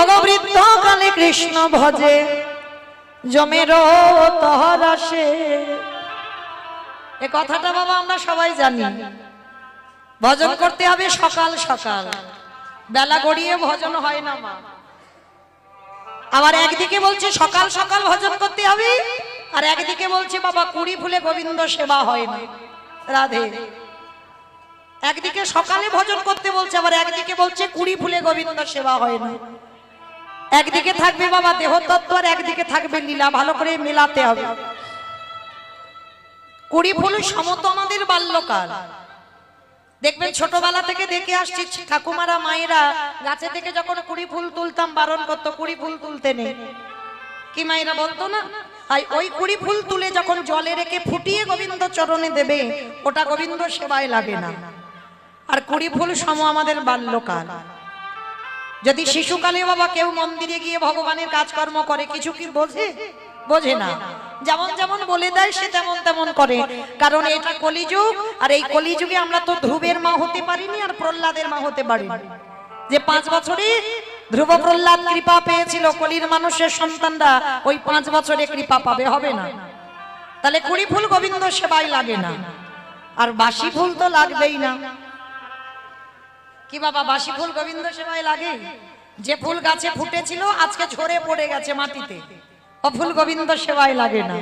অগবৃদ্ধ কালে কৃষ্ণ ভজে জমেরো তহরাসে। এ কথাটা বাবা আমরা সবাই জানি। ভজন করতে হবে সকাল সকাল, বেলা গড়িয়ে ভজন হয় না মা। আবার একদিকে বলছে সকাল সকাল ভজন করতে হবে, আর একদিকে বলছে বাবা কুড়ি ফুলে গোবিন্দ সেবা হয় না। রাধে। একদিকে সকালে ভজন করতে বলছে, আবার একদিকে বলছে কুড়ি ফুলে গোবিন্দ সেবা হয় না। একদিকে থাকবে বাবা দেহতত্ত্ব, আর একদিকে থাকবে লীলা। ভালো করে মেলাতে হবে। কুড়ি ফুল সমত আমাদের বাল্যকাল। দেখবেন ছোটবেলা থেকে দেখে আসছি ঠাকুমারা মায়েরা গাছে থেকে যখন কুড়ি ফুল তুলতাম বারণ করতো, কুড়ি ফুল তুলতে নেই। কি মায়েরা বলতো না? ওই কুড়ি ফুল তুলে যখন জলে রেখে ফুটিয়ে গোবিন্দ চরণে দেবে, ওটা গোবিন্দ সেবায় লাগে না। আর কুড়ি ফুল সম আমাদের বাল্যকাল। যদি শিশুকালে বাবা কেউ মন্দিরে গিয়ে ভগবানের কাজকর্ম করে, কিছু কি বোঝে না। যেমন যেমন বলে দেয় সে তেমন তেমন করে। কারণ এটা কলিযুগ, আর এই কলিযুগে আমরা তো ধ্রুবের মা হতে পারিনি, আর প্রহ্লাদের মা হতে পারিনি। যে 5 বছরে ধ্রুব প্রহ্লাদ কৃপা পেয়েছিল, কলির মানুষের সন্তানরা ওই 5 বছরে কৃপা পাবে? হবে না। তাহলে কুড়ি ফুল গোবিন্দ সেবায় লাগে না, আর বাসি ফুল তো লাগবেই না। কি বাবা, বাসি ফুল গোবিন্দ সেবায় লাগে? যে ফুল গাছে ফুটেছিল আজকে ঝরে পড়ে গেছে মাটিতে, ও ফুল গোবিন্দ সেবায় লাগে না।